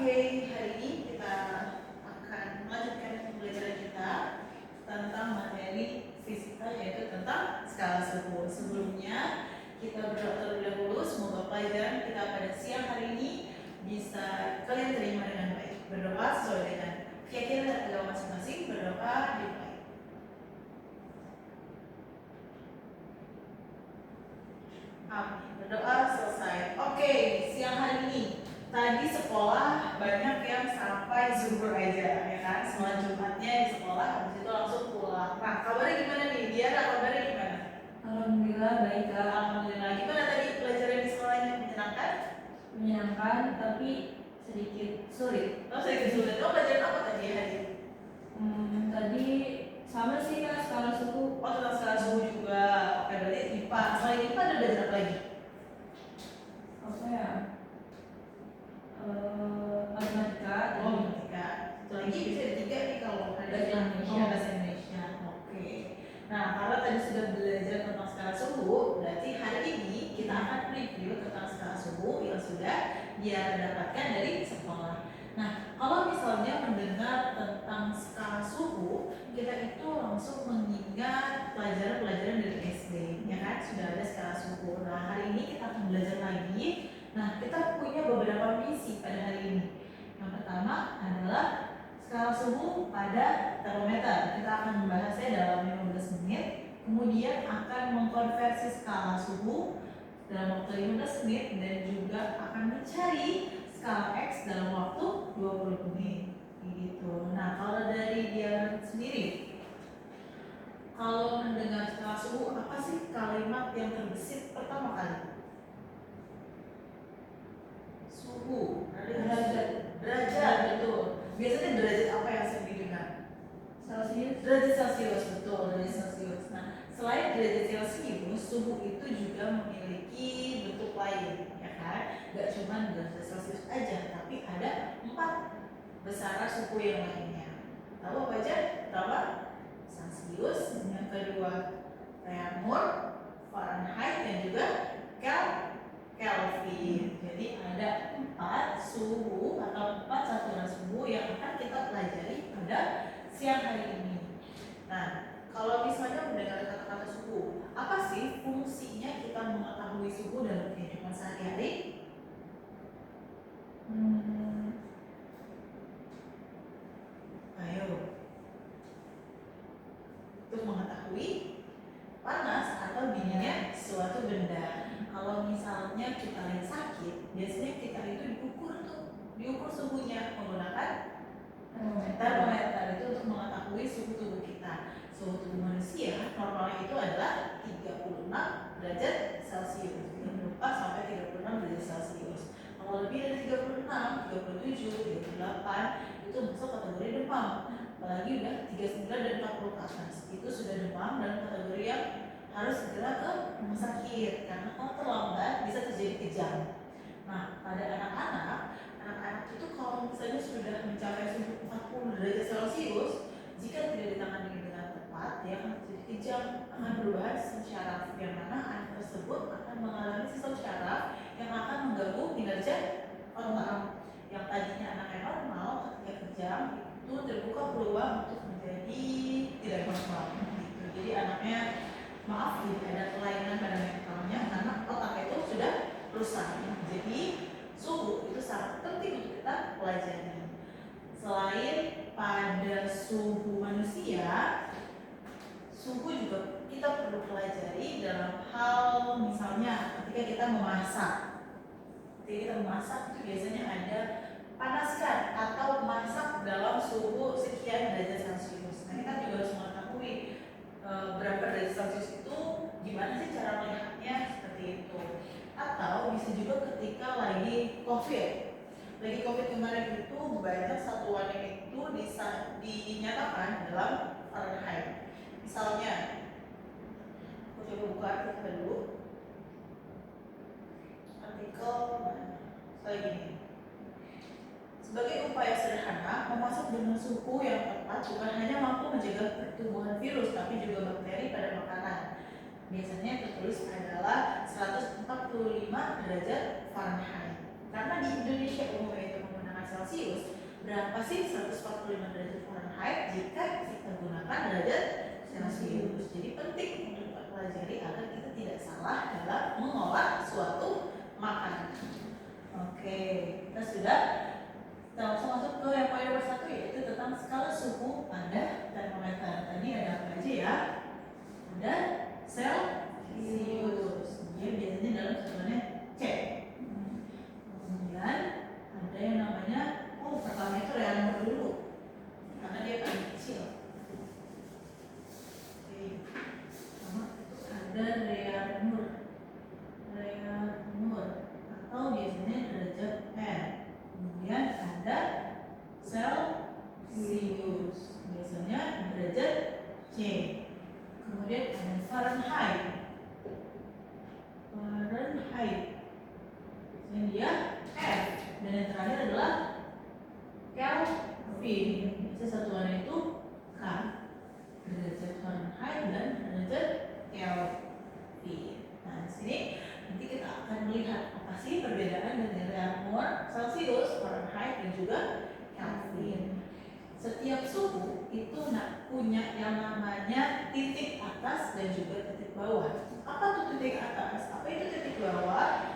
Oke, hari ini kita akan melanjutkan pembelajaran kita tentang materi fisika, yaitu tentang skala suhu. Sebelumnya kita berdoa terlebih dahulu, semoga pelajaran kita pada siang hari ini bisa kalian terima dengan baik. Berdoa sesuai dengan keyakinan dan agama masing-masing. Berdoa dimulai. Amin. Berdoa selesai. Oke, siang hari ini tadi sekolah banyak yang sampai zuhur aja, ya kan? Setelah Jumatnya di sekolah, habis itu langsung pulang. Nah, kabarnya gimana nih? Dia kabarnya gimana? Alhamdulillah baik Kak. Alhamdulillah. Gimana tadi pelajaran di sekolahnya, menyenangkan? Menyenangkan tapi sedikit sulit. Oh, sedikit sulit. Oh, pelajaran apa tadi hari? Tadi sama sih Kak, skala suhu. Oh, tentang skala suhu juga. Oke, berarti IPA. Selain IPA ada belajar apa lagi? Apa ya? Matematika. Oh, matematika. Satu lagi bisa ada 3 nih kalau ada Bahasa Indonesia. Oh, bahasa Indonesia. Oke. Nah, karena tadi sudah belajar tentang skala suhu, berarti hari ini kita akan review tentang skala suhu yang sudah dia dapatkan dari sekolah. Nah, kalau misalnya mendengar tentang skala suhu, kita itu langsung mengingat pelajaran-pelajaran dari SD, ya kan? Sudah ada skala suhu. Nah, hari ini kita akan belajar lagi. Nah, kita punya beberapa misi pada hari ini. Yang pertama adalah skala suhu pada termometer. Kita akan membahasnya dalam 15 menit. Kemudian akan mengkonversi skala suhu dalam waktu 15 menit dan juga akan mencari skala X dalam waktu 20 menit. Gitu. Nah, kalau dari dia sendiri, kalau mendengar skala suhu, apa sih kalimat yang terbesit pertama kali? Suhu, derajat, betul. Biasanya derajat apa yang sering didengar? Celcius. Derajat Celcius, betul, derajat Celcius. Nah, selain derajat Celcius, suhu itu juga memiliki bentuk lain, ya kan? Gak cuma derajat Celcius aja, tapi ada 4 besaran suhu yang lainnya. Tahu apa aja? Pertama, Celsius, yang kedua Fahrenheit, Fahrenheit, dan juga Kelvin. Jadi ada 4 suhu atau 4 satuan suhu yang akan kita pelajari pada siang hari ini. Nah, kalau misalnya mendengar kata-kata suhu, apa sih fungsinya kita mengetahui suhu dalam kehidupan sehari-hari? Ayo. Untuk mengetahui panas atau dinginnya suatu benda. Kalau misalnya kita lagi sakit, biasanya kita itu diukur suhunya menggunakan termometer itu untuk mengetahui suhu tubuh kita. Suhu tubuh manusia normalnya itu adalah 36 derajat Celcius, 34 sampai 36 derajat Celcius. Kalau lebih dari 36, 37, 38 itu masuk kategori demam. Apalagi udah 39 dan 40 ke atas, itu sudah demam dan kategori yang harus segera ke rumah sakit karena kalau terlambat bisa terjadi kejang. Nah, pada anak-anak itu kalau misalnya sudah mencapai suhu 40 derajat Celcius, jika tidak ditangani dengan tepat, dia akan terjadi kejang, akan berubah sistem syaraf, yang mana anak tersebut akan mengalami sistem syaraf yang akan mengganggu kinerja otak. Yang tadinya anaknya normal, ketika kejang itu terbuka peluang untuk menjadi tidak normal. Gitu. Jadi anaknya jadi ada kelainan pada mentalnya karena otak itu sudah rusak. Jadi suhu itu sangat penting untuk kita pelajari. Selain pada suhu manusia, suhu juga kita perlu pelajari dalam hal misalnya ketika kita memasak. Ketika kita memasak itu biasanya ada panaskan atau masak dalam suhu sekian derajat Celcius. Nah, kita juga harus mengetahui berapa derajat Celcius itu, gimana sih cara melihatnya seperti itu. Atau bisa juga ketika lagi COVID. Lagi COVID kemarin itu banyak satuan yang itu dinyatakan dalam Fahrenheit. Misalnya, aku coba buka artikel dulu. Artikel kayak gini. Sebagai upaya sederhana, memasak dengan suhu yang tepat bukan hanya mampu menjaga pertumbuhan virus, tapi juga bakteri pada makanan. Biasanya tertulis adalah 145 derajat Fahrenheit. Karena di Indonesia umumnya itu menggunakan Celcius, berapa sih 145 derajat Fahrenheit jika kita gunakan derajat Celcius. Jadi penting untuk kita pelajari agar kita tidak salah dalam mengolah suatu makanan. Oke, kita sudah. Kita langsung masuk ke yang poin nomor 1, yaitu tentang skala suhu pada termometer. Tadi ada apa aja ya? Ada Celcius, dia biasanya dalam satuannya C. Kemudian ada yang namanya, pertama itu Reaumur dulu, karena dia paling kecil. Oke, sama itu ada Reaumur atau biasanya derajat N. Kemudian ada Celcius, biasanya derajat C. Kemudian ada Fahrenheit, dan dia F. Dan yang terakhir adalah Kelvin. Biasanya satuannya itu K, derajat Fahrenheit dan derajat Kelvin. Nah, di sini nanti kita akan melihat apa sih perbedaan dari Reaumur, Celcius, Fahrenheit, dan juga Kelvin. Setiap suhu itu punya yang namanya titik atas dan juga titik bawah. Apa tuh titik atas? Apa itu titik bawah?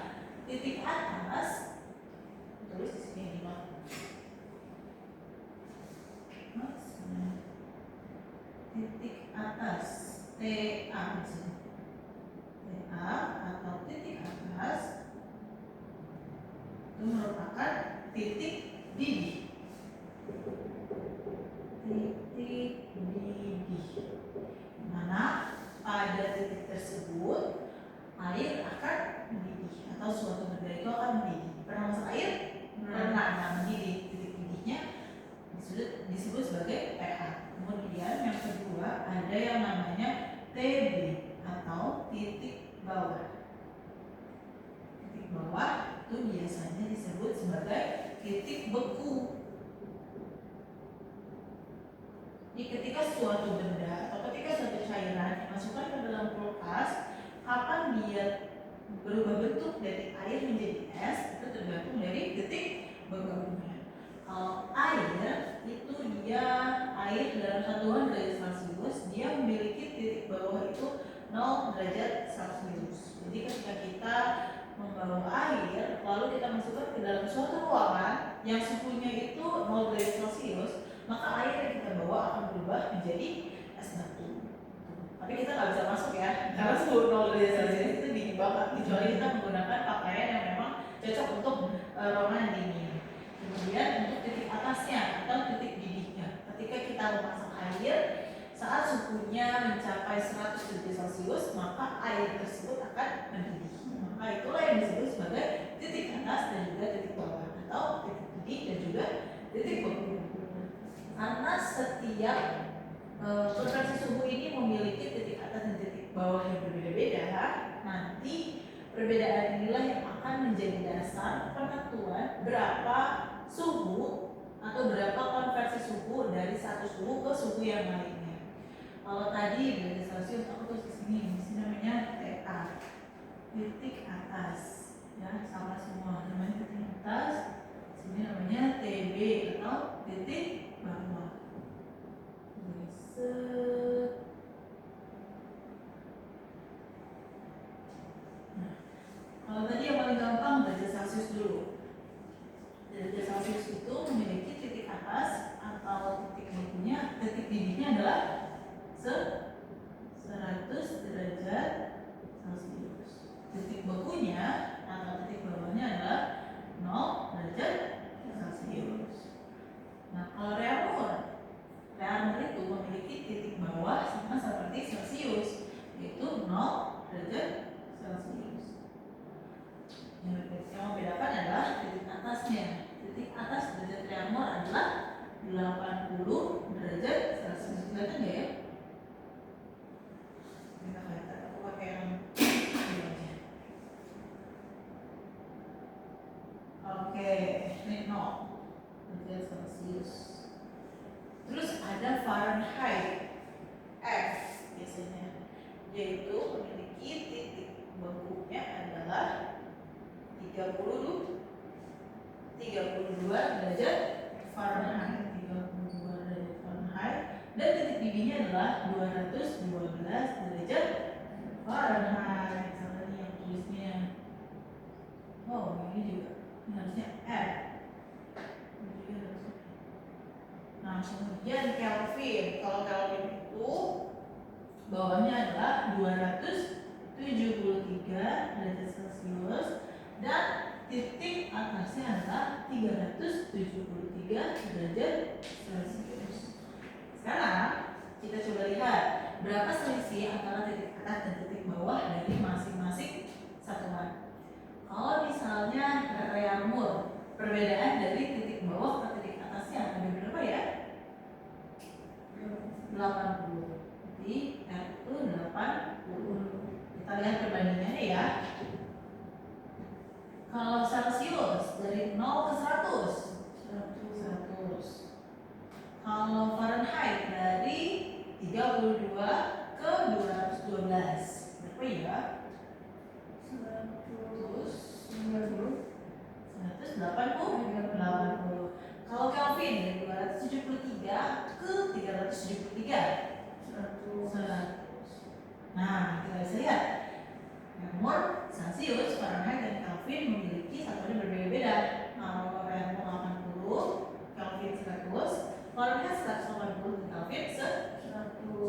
Titik atas, tulis di sini nih, Bang. Titik atas, TA atau titik atas itu merupakan titik didih. Titik didih, mana pada titik tersebut air akan mendidih atau suatu benda itu akan mendidih. Pernah masak air? Pernah. Nah, mendidih, titik didihnya disebut sebagai pH. Kemudian yang kedua ada yang namanya TB atau titik bawah. Titik bawah itu biasanya disebut sebagai titik beku. Jadi ketika suatu benda atau ketika suatu cairan dimasukkan ke dalam kulkas, kapan dia berubah bentuk dari air menjadi es itu tergantung dari titik bekunya. Kalau air itu dia air dalam satuan derajat Celcius, dia memiliki titik bawah itu 0 derajat Celcius. Jadi ketika kita membawa air lalu kita masukkan ke dalam suatu ruangan yang suhunya itu 0 derajat Celcius, maka air yang kita bawa akan berubah menjadi es batu. Tapi kita nggak bisa masuk ya, karena suhu 0 derajat Celcius itu dingin banget, kecuali kita menggunakan pakaian yang memang cocok untuk ruangan yang dingin. Kemudian untuk titik atasnya atau titik didihnya, ketika kita memasak air saat suhunya mencapai 100 derajat Celcius, maka air tersebut akan mendidih. Maka itulah yang disebut sebagai titik atas dan juga titik bawah atau titik didih dan juga titik beku. Karena setiap konversi suhu ini memiliki titik atas dan titik bawah yang berbeda-beda, nanti perbedaan inilah yang akan menjadi dasar penentuan berapa suhu atau berapa konversi suhu dari satu suhu ke suhu yang lainnya. Kalau tadi derajat Celcius aku tulis di sini namanya TA, titik atas, ya sama semua namanya titik atas. Sini namanya TB atau titik bawah. Nah, kalau tadi yang paling gampang derajat Celcius dulu. Derajat Celcius itu memiliki titik atas atau titik bekunya, titik didihnya adalah 100 derajat Celcius. Titik bekunya atau titik bawahnya adalah 0 derajat Celcius. Nah, kalau Reaumur itu memiliki titik bawah sama seperti Celcius, yaitu 0 derajat Celcius. Yang membedakan adalah titik atasnya. Titik atas derajat Reaumur adalah 80 derajat Celcius. Kelihatan nggak ya? Kita kelihatan. Aku pakai yang ini aja. Oke, ini 0 derajat Celcius. Terus ada Fahrenheit F biasanya, yaitu memiliki titik bekunya adalah 33 32 derajat Fahrenheit. 32 derajat Fahrenheit. Dan titik didihnya adalah 212 derajat Fahrenheit. Salah nih yang tulisnya. Oh, ini juga. Ini harusnya F. Nah, kemudian Kelvin. Kalau Kelvin itu bawahnya adalah 273 derajat Celcius dan titik atasnya adalah 373 derajat Celcius. Sekarang kita coba lihat berapa selisih antara titik atas dan titik bawah dari masing-masing satuan. Kalau misalnya Reaumur, perbedaan dari titik bawah ke titik atasnya ada berapa ya? 80. Jadi R itu 80. Kita lihat perbandingannya ya. Kalau Celcius dari 0 ke 100. Kalau Fahrenheit dari 32 ke 212. Berapa ya? 180. Kalau Kelvin dari 273 ke 373. 100. Nah, kita bisa lihat Reaumur, Celcius, Fahrenheit, dan Kelvin memiliki satuan berbeda-beda. Kalau Reaumur 80, Kelvin 100, Fahrenheit 180, dan Kelvin 100.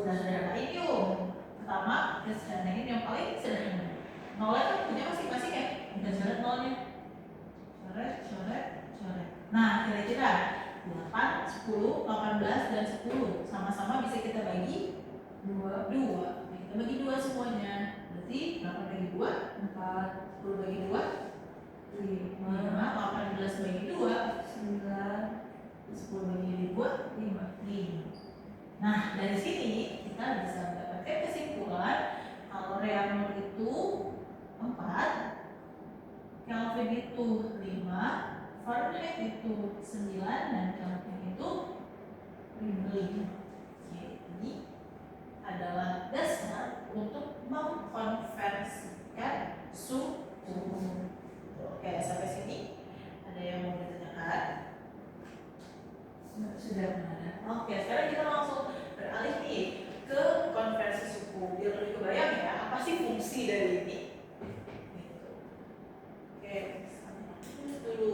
Sederhana yuk. Pertama, kita sederhanain yang paling sederhana. Nolnya kan punya masing-masing ya. Kita coret nolnya. Coret. Nah, kira-kira 8, 10, 18, dan 10 sama-sama bisa kita bagi 2. Nah, kita bagi 2 semuanya. Berarti 8 bagi 2, 4. 10 bagi 2, 5. 18 bagi 2, 9. 10 bagi 2, 5. Nah, dari sini kita bisa mendapatkan kesimpulan kalau Reaumur itu 4, Kelvin itu 5, Fahrenheit itu 9, dan Kelvin itu 5. Ini adalah dasar untuk mengkonversikan suhu. Oke, sampai sini ada yang mau ditanyakan? Sudah ada. Oke, sekarang kita langsung beralih nih ke konversi suhu. Biar lebih kebayang ya, apa sih fungsi dari ini? Oke, terus dulu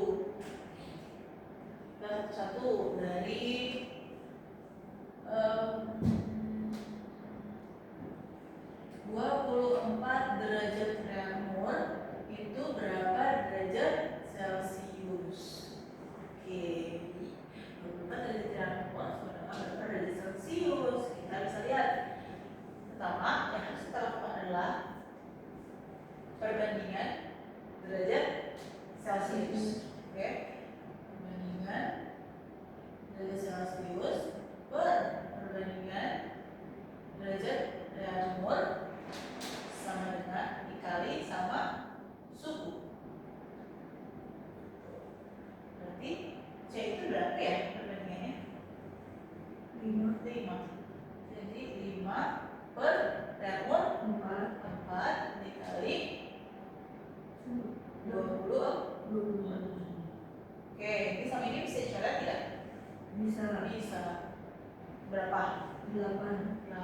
kita satu-satu dari 24 derajat Reaumur itu berapa derajat Celcius? Oke, 24 derajat Reaumur berapa derajat Celcius? Kita bisa lihat. Pertama, yang harus kita lakukan adalah perbandingan derajat Celcius. Oke, perbandingan derajat Celcius perbandingan derajat Reaumur sama dengan dikali sama suhu. Berarti C itu berapa ya perbandingannya? 5. Jadi 5 per Reaumur 4 dikali 20. Oke, ini sama ini bisa dicoret tidak? Bisa. Berapa? 8. 6.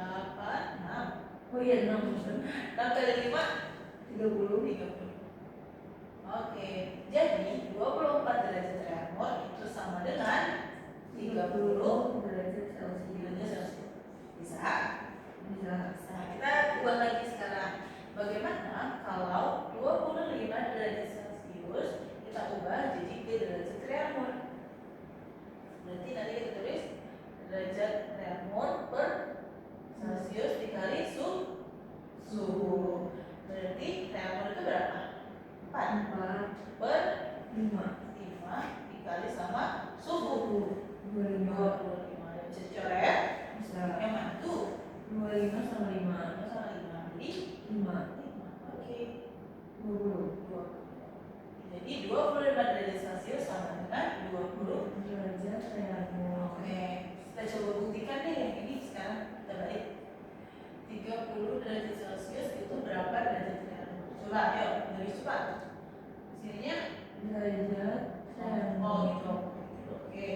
Oh iya, 6 kali 5 30. Oke, jadi 24 derajat Reaumur itu sama dengan 30 derajat Celcius. Bisa? Kita buat lagi sekarang. Bagaimana kalau 25 derajat Celcius kita ubah jadi ke derajat Reaumur? Berarti nanti kita tulis derajat Reaumur per Celcius dikali suhu. Berarti Reaumur itu berapa? 4 per 5 dikali sama suhu 25. Bisa dicoret? Bisa. Yang mana tuh? 25 sama 5. Jadi 5. Oke. 20. Jadi 25 derajat Celcius sama dengan 20 derajat Reaumur. Oke, kita coba buktikan deh yang ini sekarang. Kita balik. 30 derajat Celcius itu berapa derajat Reaumur? Coba, ayo, lebih cepat. Sininya derajat Oh gitu. Oke.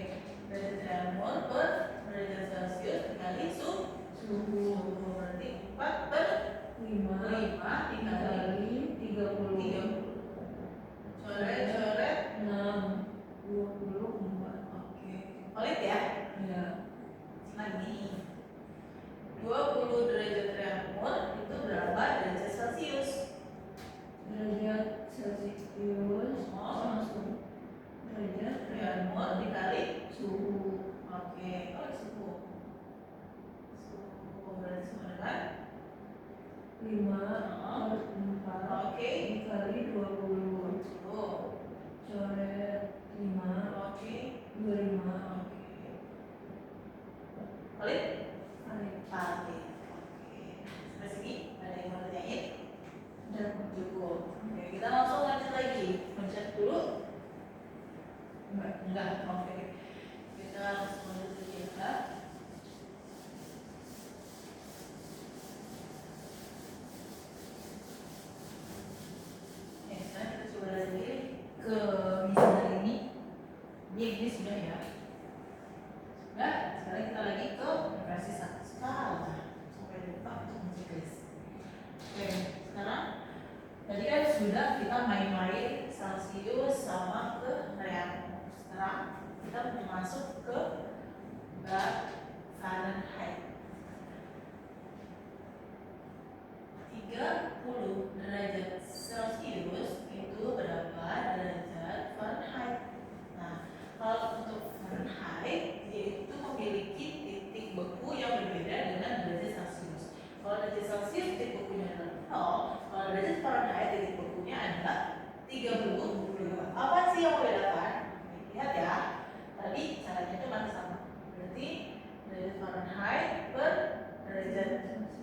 Derajat Fahrenheit per derajat Celcius dikali suhu. Berarti 4 per 5 dikali 30. Coret-coret 24. Oke. Valid ya? Ya. Lagi 20 derajat Fahrenheit itu berapa derajat Celcius? Derajat Celcius langsung derajat Fahrenheit dikali suhu. Oke, kali suhu. Suhu berarti sama dengan 5 per 4 Oke. dikali 20. Tuh. Coret 5 Oke. 25. Oke. Valid? Valid. Valid. Oke. Sampai sini ada yang mau ditanyain? Dan Cukup. Oke, kita langsung lanjut lagi. Pencet dulu. Enggak. Oke. Kita langsung lanjut lagi ya. Sekarang kita coba lagi ke misalnya ini. Ini sudah ya. Sudah. Sekarang kita lagi ke operasi skala. Sampai lupa untuk menulis. Oke. Sekarang tadi kan sudah kita main-main Celcius sama ke real. Sekarang kita masuk ke Fahrenheit. 30 derajat Celcius itu berapa derajat Fahrenheit? Nah, kalau untuk Fahrenheit dia itu memiliki titik beku yang berbeda dengan derajat Celcius. Kalau derajat Celcius titik bekunya adalah 0, kalau derajat Fahrenheit titik bekunya adalah 32. Apa sih yang membedakan? Lihat ya. Tadi caranya itu masih sama. Berarti derajat Fahrenheit per derajat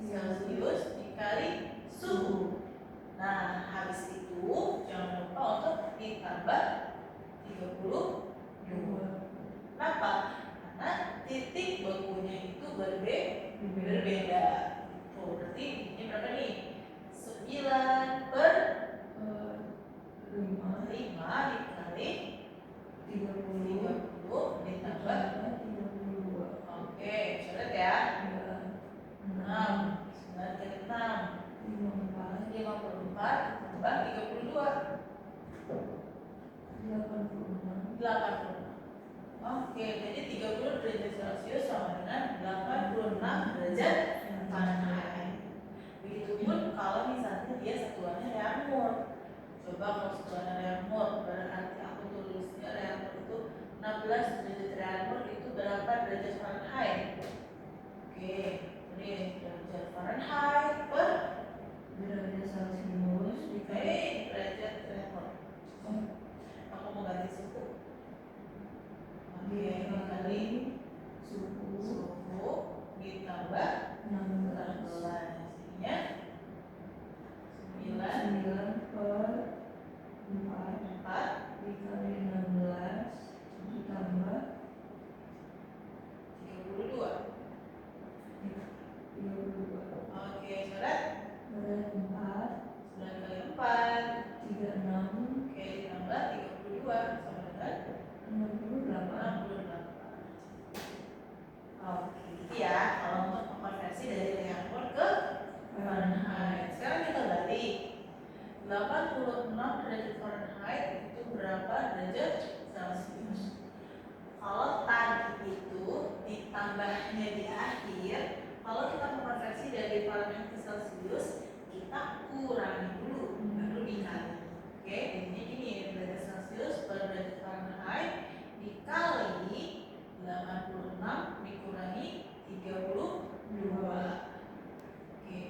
Celcius dikali suhu. Nah, habis itu jangan lupa untuk ditambah 32. Kenapa? Karena titik bekunya itu berbeda. Tuh, berarti ini berapa nih? 9 per 5 dikali 30 ditambah 32. Oke, coret ya. 6 9 kali 6 54 tambah 32 86. Oke, jadi 30 derajat Celcius sama dengan 86 derajat Fahrenheit. Begitupun kalau misalnya dia satuannya real mol. Coba kalau satuannya real mol, berarti aku tulisnya real mol itu 16 derajat real mol itu berapa derajat Fahrenheit? Oke, ini derajat Fahrenheit per Derajat Celcius derajat real mol. Aku mau ganti suhu. Oke, dikali suhu ditambah 16. Jadinya 9 per 4 dikali 16 ditambah 32. 32. Oke, coret. Coret 4 9 kali 4 36. Oke, ditambah 32 sama dengan 68. 68. Oke, gitu ya. Kalau untuk konversi dari real mol ke Fahrenheit. Sekarang kita balik. 86 derajat Fahrenheit itu berapa derajat Celcius? Kalau tadi itu ditambahnya di akhir, kalau kita mengonversi dari Fahrenheit ke Celcius, kita kurangi dulu, baru dikali. Oke, jadinya gini, derajat Celcius per derajat Fahrenheit dikali 86 dikurangi 32. Oke,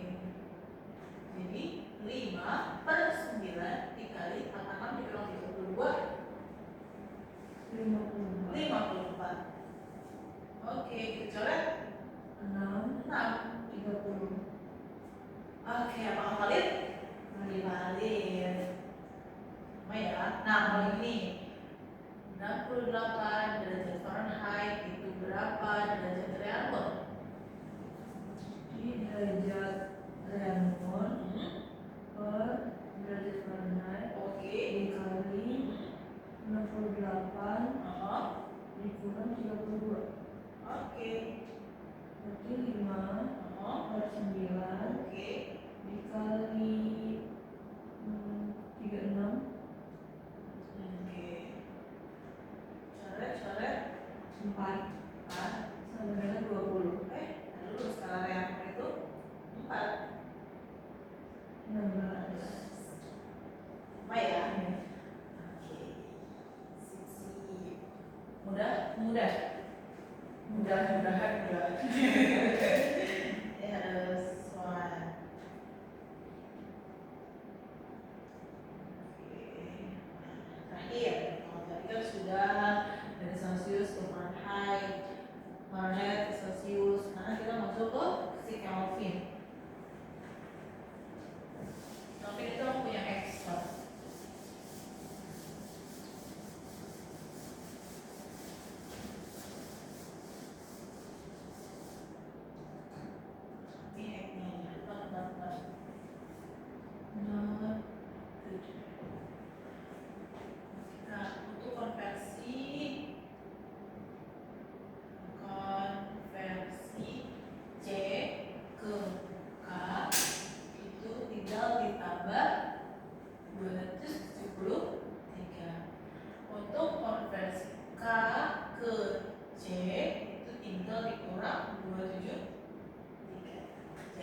jadi 5 per 9 dikali 86 dikurangi 32 54. Oke, kita coret 6 30. Oke, apakah valid? Valid. Sama ya. Nah, kalau ini 68 derajat Fahrenheit itu berapa derajat real mol? Di derajat real mol per derajat Fahrenheit Oke. dikali 68 mudah-mudahan mudah. Ya harus one. Terakhir, kalau tadi kan sudah dari Celsius ke Fahrenheit, Fahrenheit ke Celsius. Sekarang kita masuk ke si Kelvin. Kelvin itu punya ekstra.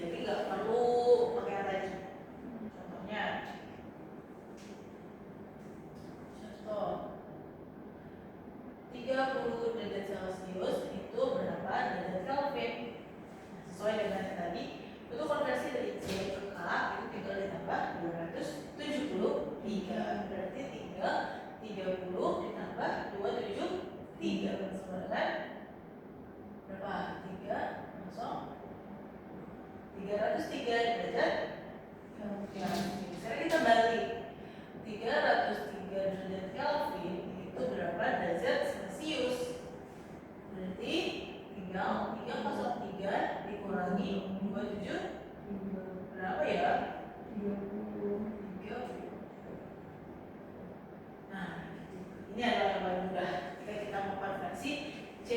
Jadi nggak perlu pakai yang tadi. Contohnya, contoh 30 derajat Celcius itu berapa derajat Kelvin? Sesuai dengan yang tadi, itu konversi dari C ke K itu tinggal ditambah 273. Berarti tinggal 30 ditambah 273 sama dengan berapa? 303 derajat Kelvin. Sekarang kita balik. 303 derajat Kelvin itu berapa derajat Celcius? Berarti tinggal 303 dikurangi 27 berapa ya? 30. Nah, ini adalah yang paling mudah ketika kita mengkonversi C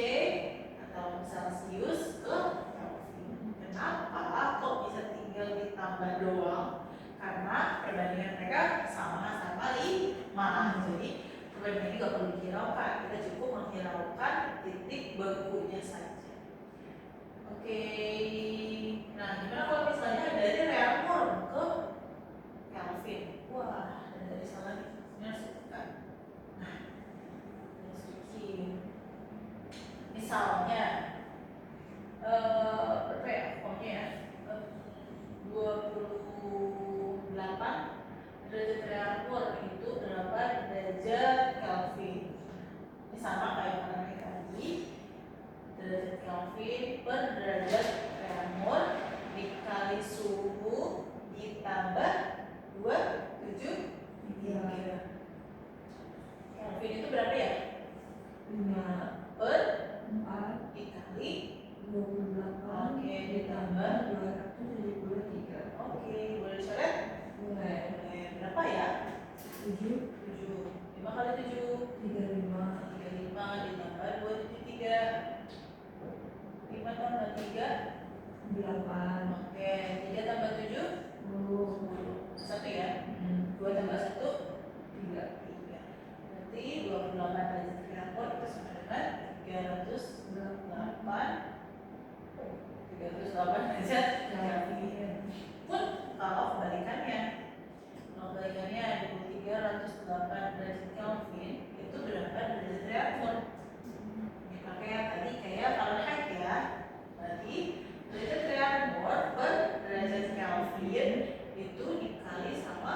atau Celsius ke Kelvin. Kenapa kok bisa tinggal ditambah doang? Karena perbandingan mereka sama-sama 5. Jadi perbandingan ini nggak perlu dihiraukan, kita cukup menghiraukan titik bakunya saja. Oke, nah gimana kalau misalnya dari reaktor ke Kelvin? Wah, dari salah nih, ini harus ditekan. Nah, sedikit. Misalnya, berapa ya? Pokoknya ya, 28 derajat reaktor itu berapa derajat Kelvin? Ini sama kayak Fahrenheit tadi. Derajat Kelvin per derajat reaktor dikali suhu ditambah 273. Kelvin itu berapa ya? 5 per 4 dikali 28 Oke, ditambah 273. Oke, boleh dicoret? Boleh. Berapa ya? 7 5 kali 7 35 35 ditambah 273. 5 tambah 3 8 Oke, 3 tambah 7 10 1 ya? 2 tambah 1 3 Berarti 28 derajat reaktor itu sama dengan 308 derajat Kelvin. Pun kalau kebalikannya 308 derajat Kelvin itu berapa derajat reaktor? Dipakai yang tadi kayak Fahrenheit ya. Berarti derajat reaktor per derajat Kelvin itu dikali sama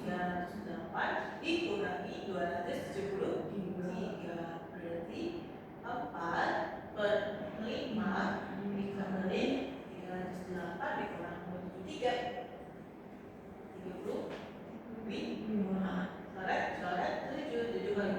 308 dikurangi 273. Berarti 4 per 5 dikali 308 dikurangi 273. 30 lebih 5. Coret 7 kali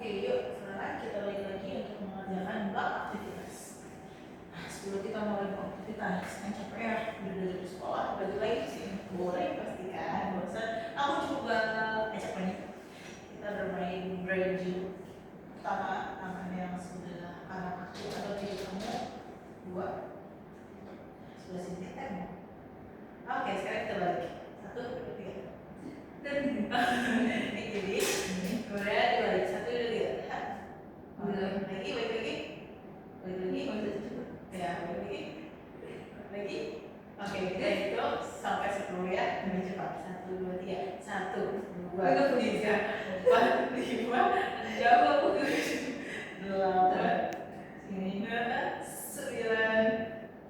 Oke, yuk sekarang kita balik lagi untuk mengerjakan blok aktivitas. Nah, sebelum kita mulai blok aktivitas, kan capek ya, udah dari sekolah, balik lagi sih, boring pasti kan, bosan. Aku coba ajak main. Kita bermain brain gym. Pertama, tangannya yang sebelah kanan aku atau kiri kamu, dua, sebelah sini kan. Oke, sekarang kita balik. 1, 2, 3. Ini kiri, kemudian dibalik. 1, 2, 3. Balik lagi, balik lagi, balik lagi, ya, balik lagi. Oke, kita hitung sampai 10 ya, lebih cepat. 1, 2, 3. 1, 2, 3, 4, 5, 6, 7, 8, 9,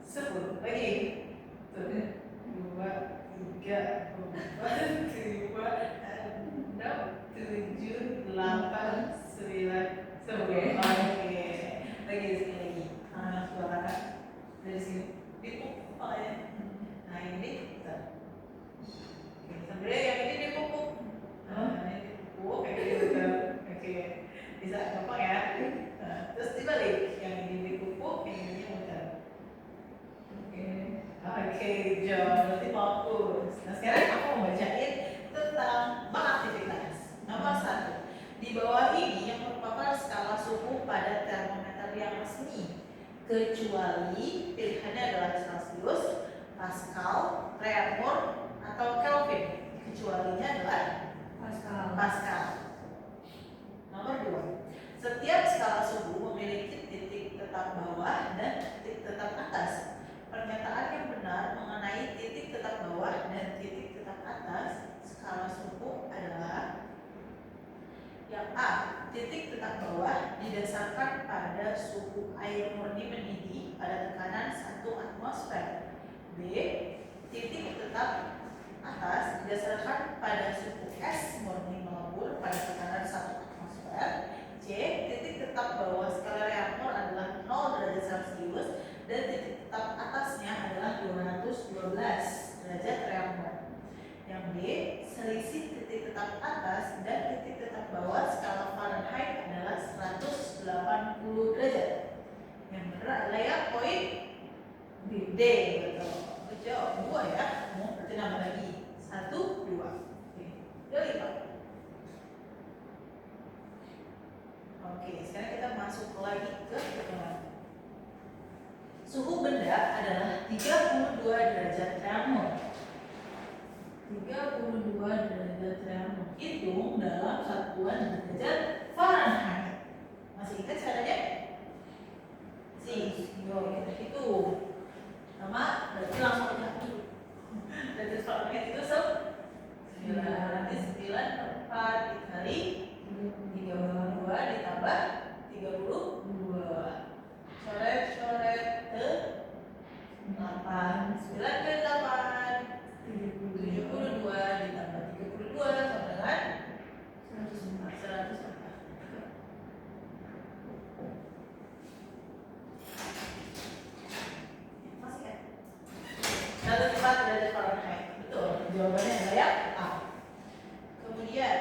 10. Lagi. 1, 2, 3, 4, 5, 6, 7, 8, 9, 10. Oke. Lagi sekali lagi. Tangan sebelah kanan dari sini. Dipukul kepalanya. Nah ini kita. Oke, sebenarnya yang ini dipukul. Nah ini dipukul kayak gitu kan. Oke. Bisa gampang ya. Nah, terus dibalik. Yang ini dipukul, yang ini muter. Oke, John, berarti fokus. Nah, sekarang aku mau bacain tentang bank aktivitas. Nomor 1. Di bawah ini yang merupakan skala suhu pada termometer yang resmi, kecuali pilihannya adalah Celsius, Pascal, Reaumur, atau Kelvin. Kecualinya adalah Pascal. Nomor 2. Setiap skala suhu memiliki titik tetap bawah dan titik tetap atas. Pernyataan yang benar mengenai titik tetap bawah dan titik tetap atas skala suhu adalah yang A. Titik tetap bawah didasarkan pada suhu air murni mendidih pada tekanan 1 atmosfer. B. Titik tetap atas didasarkan pada suhu es murni melebur pada tekanan 1 atmosfer. C. Titik tetap bawah skala Reaumur adalah 0 derajat Celcius dan titik tetap atasnya adalah 212 derajat Reaumur. Yang D. Selisih titik tetap atas dan titik tetap bawah skala Fahrenheit adalah 180 derajat. Yang benar adalah ya poin B. D. Betul. Jawab 2 ya. Mau berarti nambah lagi 1, 2. Oke. Jadi Pak. Oke, sekarang kita masuk lagi ke pertemuan. Suhu benda adalah 32 derajat Reaumur. 32 derajat Reaumur. Hitung dalam satuan derajat Fahrenheit. Masih ingat caranya? Yuk kita hitung. Sama, berarti langsung aja dulu. Derajat Fahrenheit itu 9. Nanti 9 per 4 dikali 32 ditambah 32. Coret ke 8. 9 ke 8 72 ditambah 32 sama dengan 104. Masih kan? 104 derajat Fahrenheit. Betul. Jawabannya adalah yang A. Kemudian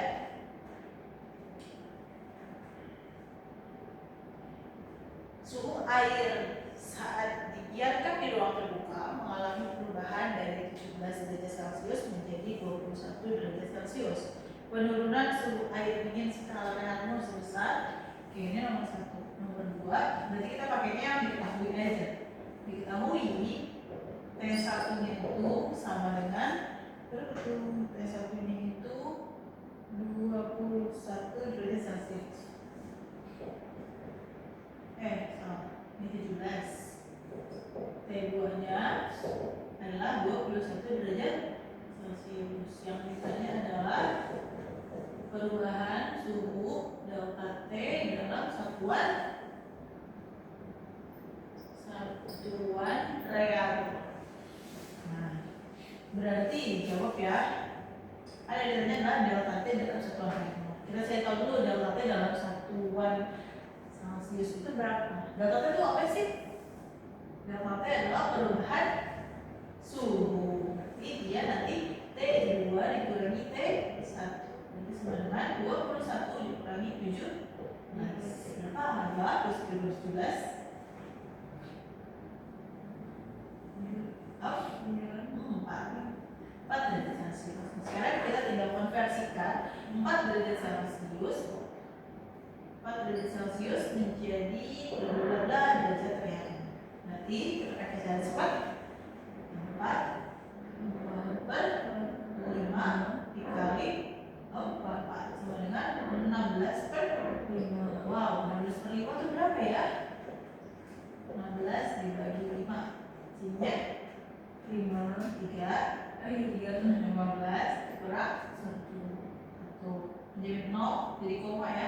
suhu air saat dibiarkan di ruang terbuka mengalami perubahan dari 17 derajat Celcius menjadi 21 derajat Celcius. Penurunan suhu air dingin skala Reaumur sebesar, oke ini nomor 1. Nomor 2, berarti kita pakainya yang diketahui aja. Diketahui T1 nya itu sama dengan T1 nya itu 21 derajat Celcius. Salah. Ini 17. T2 nya adalah 21 derajat Celcius. Yang ditanya adalah perubahan suhu delta T dalam satuan Reaumur. Nah, berarti jawab ya. Ada ditanya adalah delta T dalam satuan Reaumur. Kita saya tahu dulu delta T dalam satuan Celcius itu berapa? Delta T itu apa sih? Delta T adalah perubahan suhu. Berarti dia nanti T2 dikurangi T1. Nanti sama dengan 21 dikurangi 17. ditambah plus 17 4 derajat Celcius. Sekarang kita tinggal konversikan 4 derajat Celcius 4 derajat Celcius menjadi bla derajat Kelvin. Nanti kita pakai cara cepat 4 per 5 dikali 4 sama dengan 16 per 5. Wow, 16 per 5 itu berapa ya? 16 dibagi 5 sehingga 15 kurang 1 menjadi 0 jadi koma ya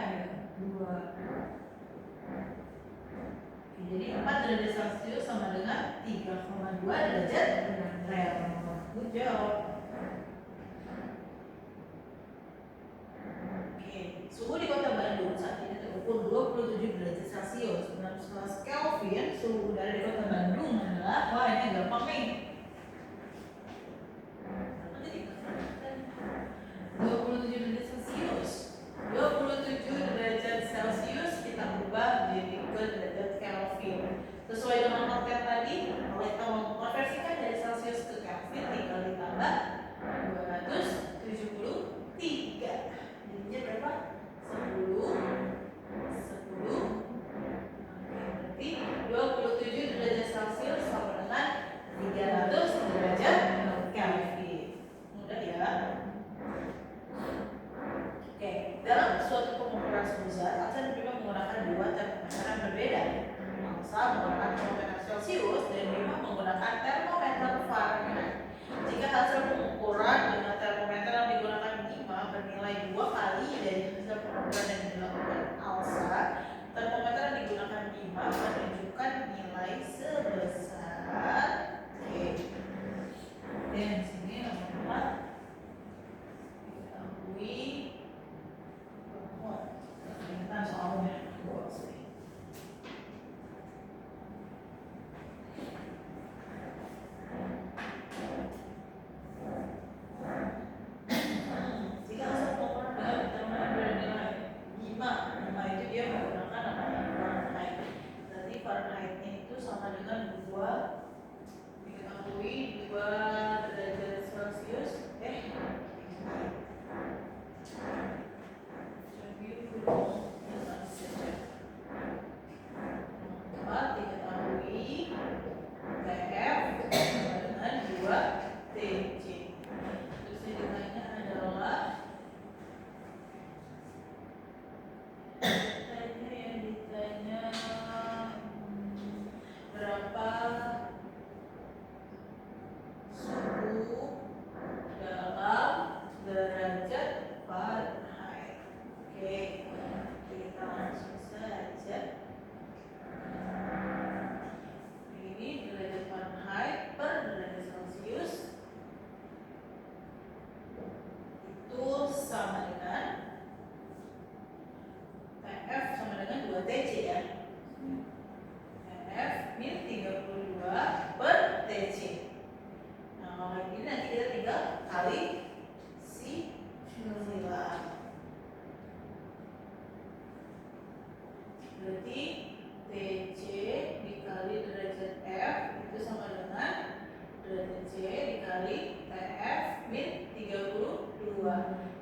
2. Jadi 4 derajat Celcius sama dengan 3,2 derajat Kelvin. Good job. Oke, suhu di Kota Bandung saat ini terukur 27 derajat Celcius. Dalam skala Kelvin, suhu udara di Kota Bandung adalah, wah ini gampang nih, 27 derajat Celcius. 27 derajat Celcius kita ubah jadi ke derajat Kelvin. Sesuai dengan konten tadi, kalau kita mau mengkonversikan dari Celcius ke Kelvin, tinggal ditambah 273. Jadinya berapa? 10. Berarti 27 derajat Celcius sama dengan 300 derajat Kelvin. Mudah ya. Oke, dalam suatu pengukuran suhu zat, Aksan Bima menggunakan 2 termometer yang berbeda. Aksan menggunakan termometer Celcius dan Bima menggunakan termometer Fahrenheit. Jika hasil pengukuran dengan termometer yang digunakan Bima bernilai 2 kali dari hasil pengukuran yang dilakukan Alsa, termometer yang digunakan Bima menunjukkan nilai sebesar dan sini nomor 4 diketahui ternyata soalnya jika hasil pengukuran dengan termometer bernilai 5 itu dia menggunakan Fahrenheit. Berarti Fahrenheitnya itu sama dengan 2 diketahui 2 derajat Celcius diketahui TF sama dengan 2 TC. Terus yang ditanya adalah berapa suhu dalam derajat Fahrenheit. Oke, kita langsung saja. Ini derajat Fahrenheit per derajat Celcius itu sama dengan TF sama dengan 2 TC ya. TF min 32 per TC. Nah, kalau ini nanti kita tinggal kali sila. Berarti TC dikali derajat F itu sama dengan derajat C dikali TF min 32.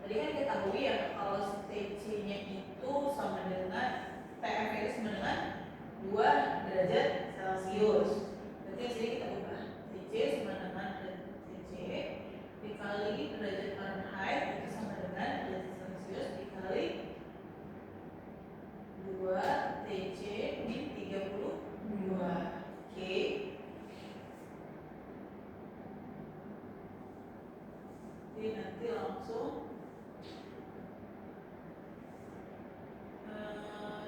Tadi kan kita tahu ya kalau TC-nya itu sama dengan TF itu sama dengan 2 derajat Celcius. Berarti di sini kita ubah TC sama dengan TC dikali derajat Fahrenheit itu sama dengan derajat Celcius dikali 2 TC min 32. Oke. Jadi nanti langsung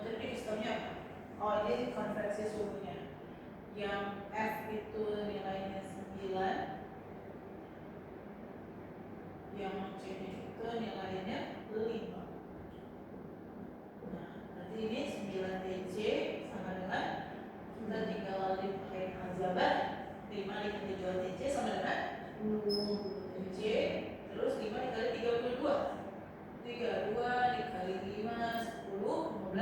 jadi sistemnya apa? Oh, ini konversi suhunya. Yang F itu nilainya 9, yang C itu nilainya 5. Nah, berarti ini 9 TC sama dengan kita tinggal pakai aljabar 5 dikali 2 TC sama dengan 10 TC terus 5 dikali 32 dikali 5 10 15 16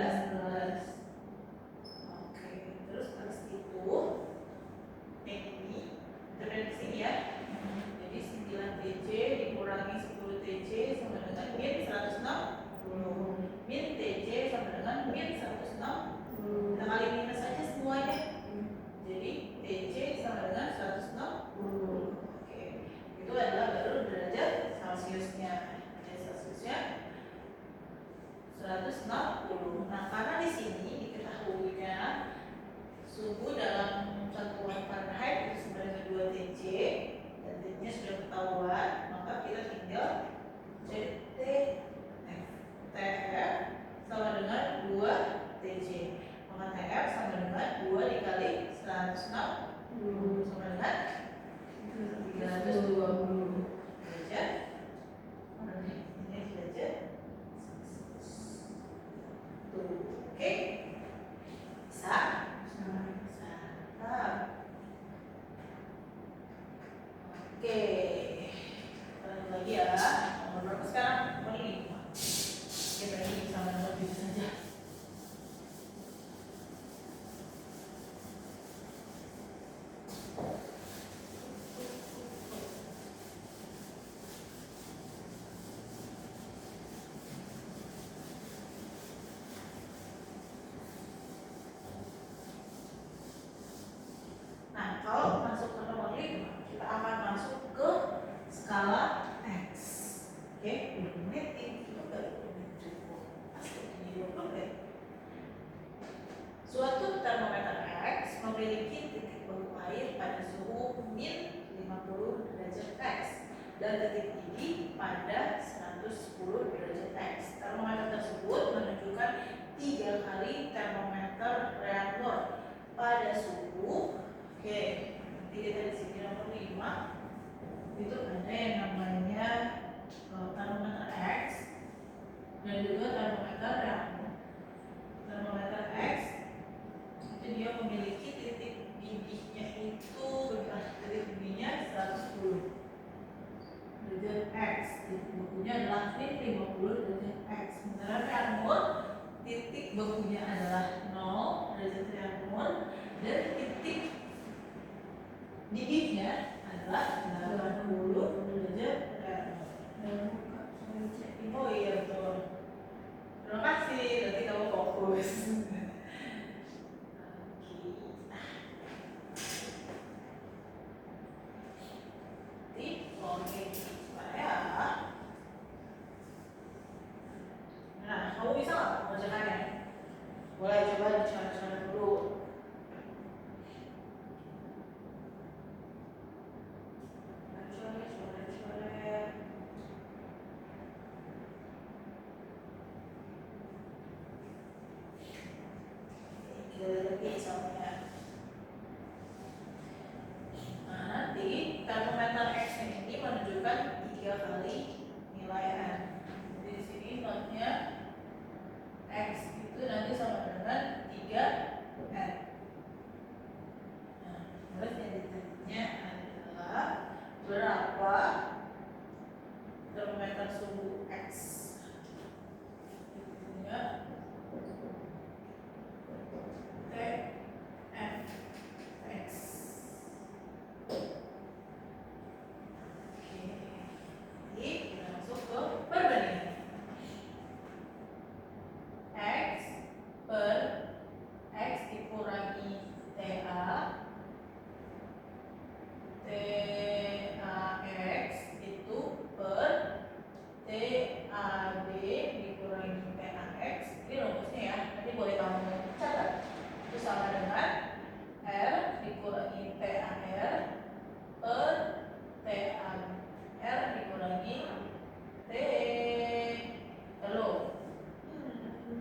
160. Nah, karena di sini diketahuinya suhu dalam satuan Fahrenheit itu sama dengan 2 TJ dan TJ sudah ketahuan, maka kita tinggal TF sama dengan 2 TJ. Maka TF sama dengan 2 dikali 160 sama dengan 320 derajat. Ini derajat. Oke. Bisa? Bisa. Oke. Lanjut lagi ya. Nomor berapa sekarang? Nomor 5. Oke, berarti bisa nomor 7 saja. Nah, kalau masuk ke nomor 5, kita akan masuk ke skala X. Oke, 20 menit itu kali 20 menit. Pasti ini 20 menit. Suatu termometer X memiliki titik baku air pada suhu min 50 derajat X dan titik didih pada 110 derajat X. Termometer tersebut menunjukkan 3 kali termometer reaktor pada suhu. Oke, nanti kita di sini nomor 5 itu ada yang namanya termometer X dan juga termometer reaktor. Termometer X itu dia memiliki titik didihnya itu titik didihnya 110 derajat X, titik bakunya adalah min 50 derajat X. Sementara reaktor titik bakunya adalah 0 derajat reaktor dan titik didihnya adalah 80 derajat reaktor. Oh iya betul. Terima kasih, berarti kamu fokus. Nah, kamu bisa nggak mengerjakannya? Boleh coba dicoba dulu. Lebih soalnya. Nah, nanti termometer X ini menunjukkan 3 kali nilai N. Jadi di sini notnya X itu nanti sama dengan 3 N. Nah, terus yang ditanya adalah berapa termometer suhu X? Itunya TFX. Oke, jadi kita masuk ke perbandingan. X per X dikurangi TA TAX itu per TAB dikurangi TAX. Ini rumusnya ya, nanti boleh kamu catat. Itu sama dengan R dikurangi TAR per TAR dikurangi T. Lalu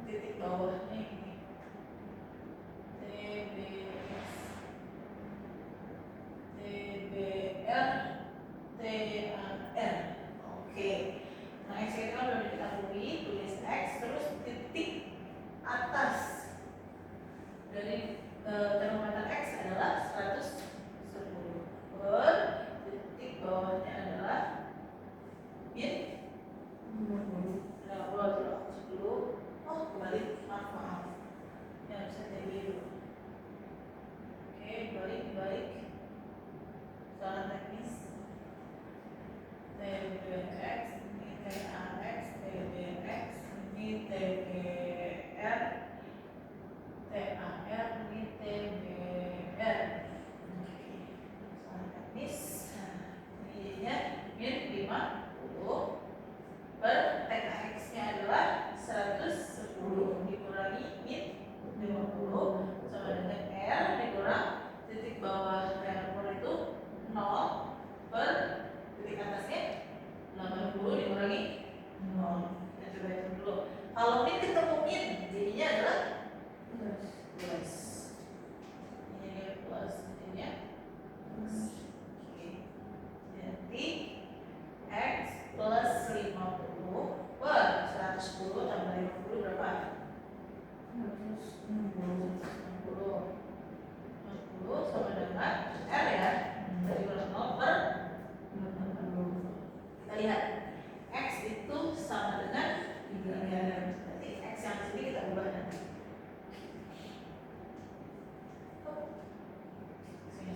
titik bawahnya ini TBX TBR TAR. Oke, nah X itu kan udah diketahui, tulis X terus titik atas dari termometer X adalah 110 per titik bawahnya adalah min 50. Nah, oh kembali, maaf ya bisa jadi dulu. Oke, balik salah teknis. TBX ini TAX, TBX ini TBR, TAR ini TB Kalau min ketemu min, jadinya adalah plus. Ini dia plus, jadinya plus. Oke. Jadi x plus 50 per 110 tambah 50 berapa? 60 sama dengan R ya. Dari 0 per 80. Kita lihat x itu sama dengan 3. Berarti x yang sini kita ubah nanti.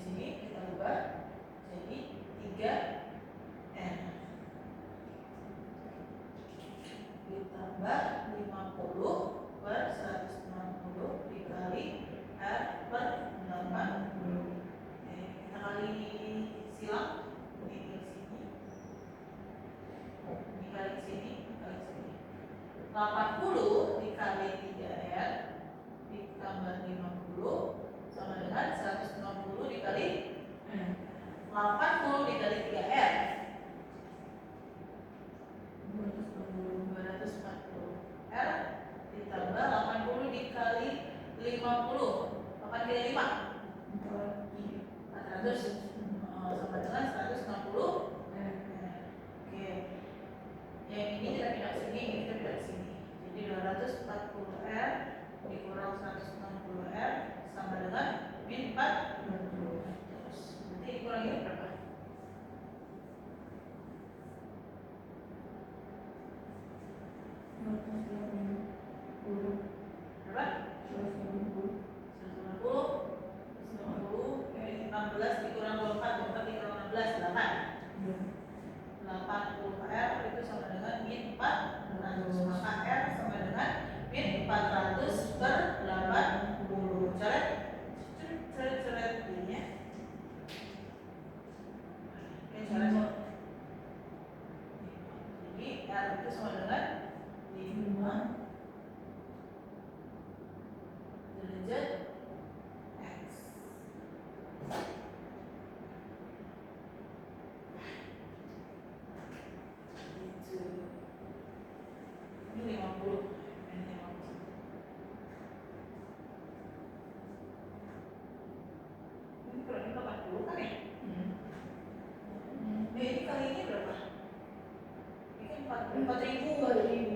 Sini kita ubah jadi 3n ditambah 50 per 160 dikali R per 80. Kita kali silang ini ke sini, ini kali sini, ini kali sini. 80 dikali 3R ditambah 50 sama dengan 160 dikali 80 dikali 3R 240 R ditambah 80 dikali 50. 8 kali 5 400 sama dengan 160. Oke, yang ini kita pindah ke sini, ini kita pindah ke sini. Jadi 240 R dikurang 160 R sama dengan min 40. Terus nanti dikurangi berapa? Berapa? 150. 16 dikurang 24, 24 dikurang 16, 8. 80 R itu sama dengan min 400. Maka R sama dengan min 400 per 80. Coret jadinya. Oke, coret. Jadi R itu sama dengan 5 derajat X. Ini 50. Ini kurang 80 kan ya? Ini kali ini berapa? Ini kan 4.000. Jadinya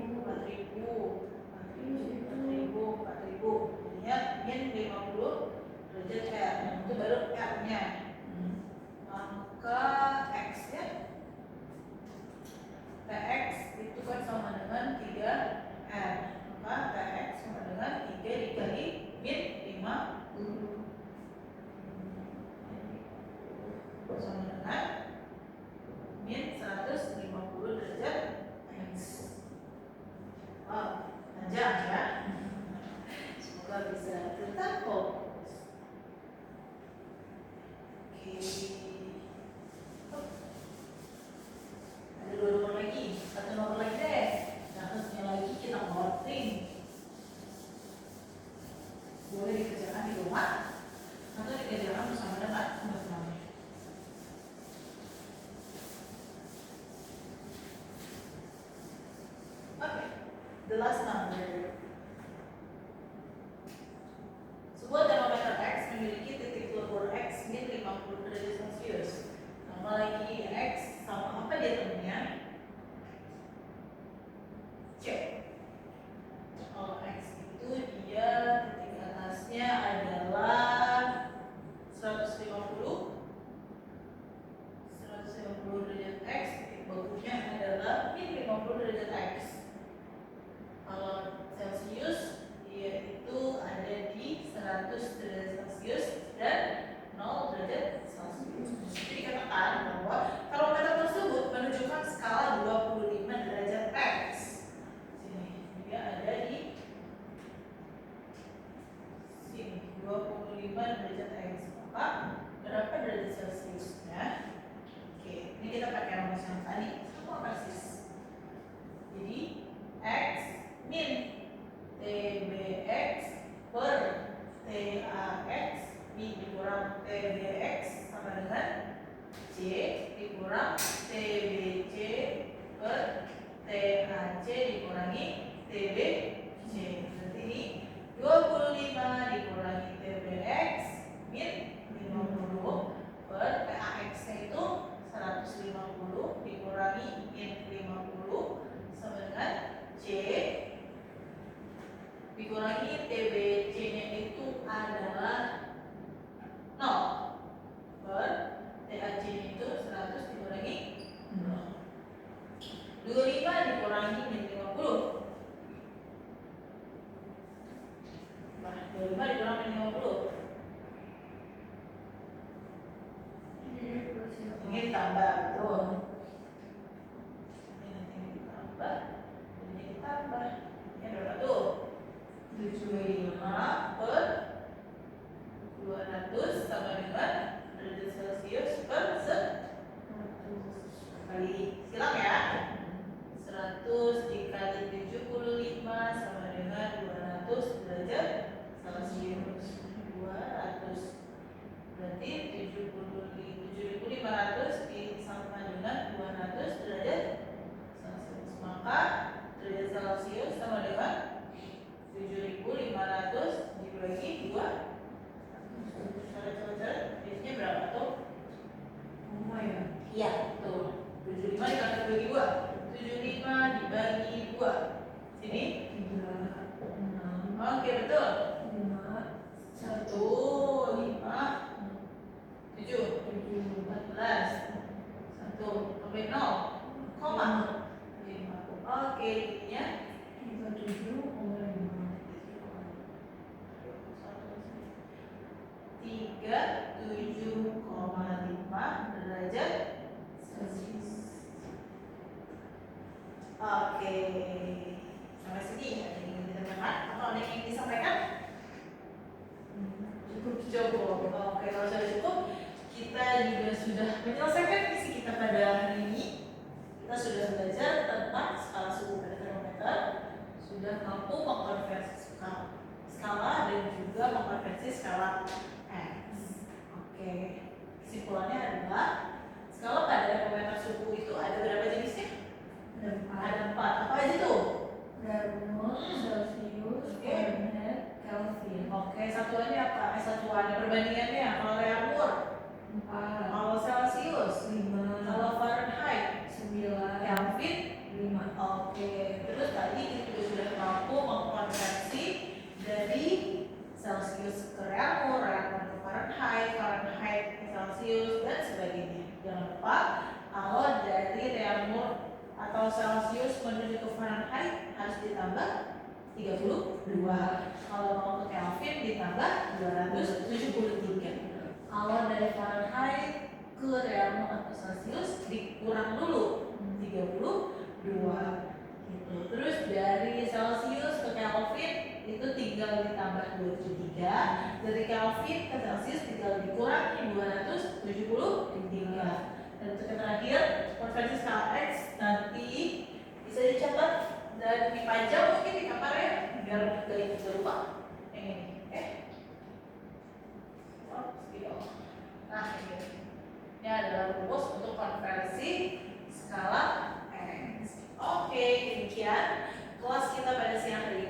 min 50 derajat R. Itu baru R-nya. Maka X-nya Tx itu kan sama dengan 3R. Maka Tx sama dengan 3 dikali min 50 sama dengan min 150 derajat X. Wow, panjang ya. Semoga bisa tetap fokus. Oke. Ada 2 nomor lagi, 1 nomor lagi deh. Satunya lagi kita voting. Boleh dikerjakan di rumah atau dikerjakan bersama dengan teman-teman. Oke, the last number. Sebuah termometer X memiliki titik telur X min 50 derajat Celcius. Nama lagi X sama apa dia temennya? C. Kalau X itu dia titik atasnya adalah 150 derajat X, titik bawahnya adalah min 50 derajat X. Kalau Celcius dia itu ada di 100 derajat Celcius dan 0 derajat Celcius. Jadi dikatakan bahwa termometer tersebut menunjukkan skala 25 derajat X. Sini dia ada di sini 25 derajat X. Maka berapa derajat Celciusnya? Oke, ini kita pakai rumus yang tadi sama persis. Jadi X min TBX per TAX dikurang TBX sama dengan C dikurang TBC per TAC dikurangi TBC. Berarti ini 25 dikurangi TBX min 50 per PAX itu 150 dikurangi min 50 sama dengan C dikurangi TBC nya itu adalah 0 per TAC nya itu 100 dikurangi 0. 25 dikurangi min 50. Nah, 25 dikurangi min 50. Ini ditambah, betul. Ini ditambah. Ini ditambah. Ini berapa tuh? 75 per 200 sama dengan derajat Celcius per 100 kali. Silang ya. 100 dikali 75 sama dengan 200 derajat Celcius. 200 berarti 7.500 sama dengan 200 derajat Celcius. Maka derajat Celcius sama dengan 7.500 dibagi 2. Cara-cara biasanya berapa tuh? ya. Iya, betul. 75 dibagi 2. 75 dibagi 2. Sini? 3, 6, Oke, betul. 5, 1, 5, 7, 14, 1, sampai 0, koma 5. Oke, ininya 37,5 derajat Celcius. Oke, sampai sini ada yang ingin ditemukan atau ada yang ingin disampaikan? Cukup. Oke, kalau sudah cukup, kita juga sudah menyelesaikan misi kita pada hari ini. Kita sudah belajar tentang skala suhu pada termometer, sudah mampu mengkonversi skala dan juga mengkonversi skala X. Oke, kesimpulannya adalah skala pada termometer suhu itu ada berapa jenisnya? Ada 4. Apa aja tuh? Celcius, Fahrenheit, Kelvin. Oke, satuannya apa? Satuannya perbandingannya. Kalau Reaumur, 4, kalau Celcius, 5, kalau Fahrenheit, 9, Kelvin. 5. Oke, terus tadi kita juga sudah mampu mengkonversi dari Celcius ke Reaumur, Reaumur ke Fahrenheit, Fahrenheit ke Celcius dan sebagainya. Jangan lupa kalau dari Reaumur atau Celcius menuju ke Fahrenheit harus ditambah 32. Kalau mau ke Kelvin ditambah 273. Kalau dari Fahrenheit ke Reaumur atau Celcius dikurang dulu 32 gitu. Terus dari Celcius ke Kelvin itu tinggal ditambah 23. Dari Kelvin ke Celcius tinggal dikurangi 273. Dan untuk yang terakhir, konversi skala X nanti bisa dicatat dan dipajang mungkin di kamar ya, biar gak ikut lupa. Yang ini, Nah, ini adalah rumus untuk konversi skala X. Oke, demikian kelas kita pada siang hari ini.